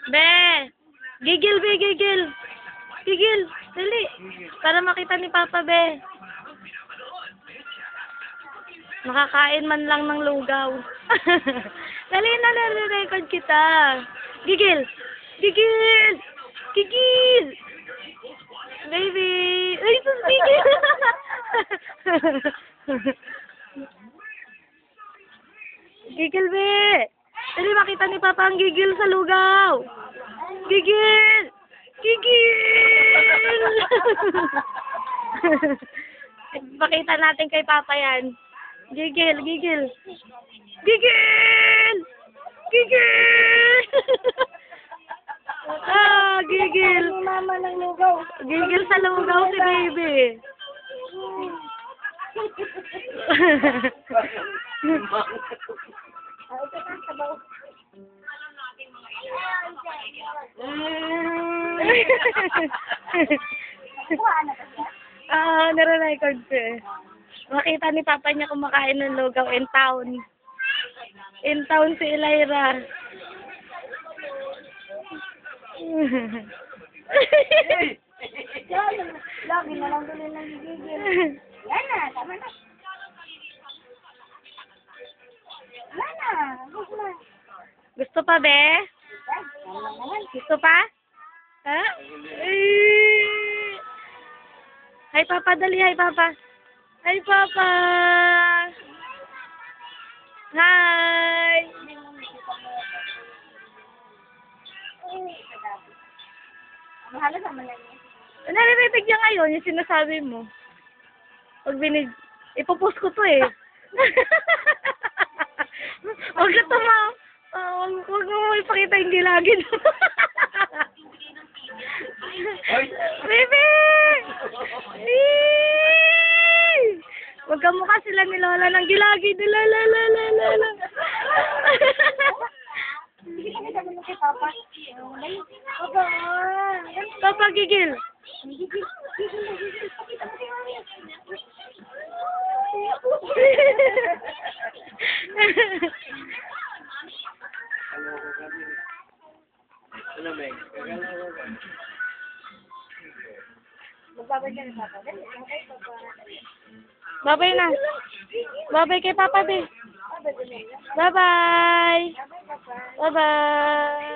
Be! Gigil, be, gigil. Gigil, dali. Para makita ni Papa, be. Makakain man lang ng lugaw. Dali na, nare-record kita. Gigil! Gigil! Gigil! Baby! Ay, sus, gigil! Gigil, be! Dali, makita ni Papa ang gigil sa lugaw. Gigil! Gigil! Pakita natin kay Papa yan. Gigil, gigil. Gigil! Gigil! Ah, gigil. Mama ng lugaw. Gigil sa lugaw si baby. Ay, ito ka, sabaw. Nare-record ko eh. Makita ni Papa niya kumakain ng lugaw in town. In town si Elyra. Lagi na lang tuloy ng gigil. Yan na, tama na. Yan na, gusto na. Gusto pa, be? Yan, tama naman. Gusto pa? Ha? Hi, Papa. Dali. Hi, Papa. Hi, Papa. Hi. Mahalas naman yan. Naririnig niya ngayon yung sinasabi mo. Pag ipopost ko to eh. Huwag ka tama. Huwag mo ipakita yung gilagid. Baby! Huwag ka mukha sila ni Lola ng gilagid. La. Sige, pakita mo kay Papa. Papa. Papa, gigil. Gigil. Pakita mo kay Mami. Ano, Meg? Magbabay ka ni Papa. Dali, okay, Papa. Babay na. Babay kay Papa, be. Bye-bye. Bye, Papa. Bye-bye.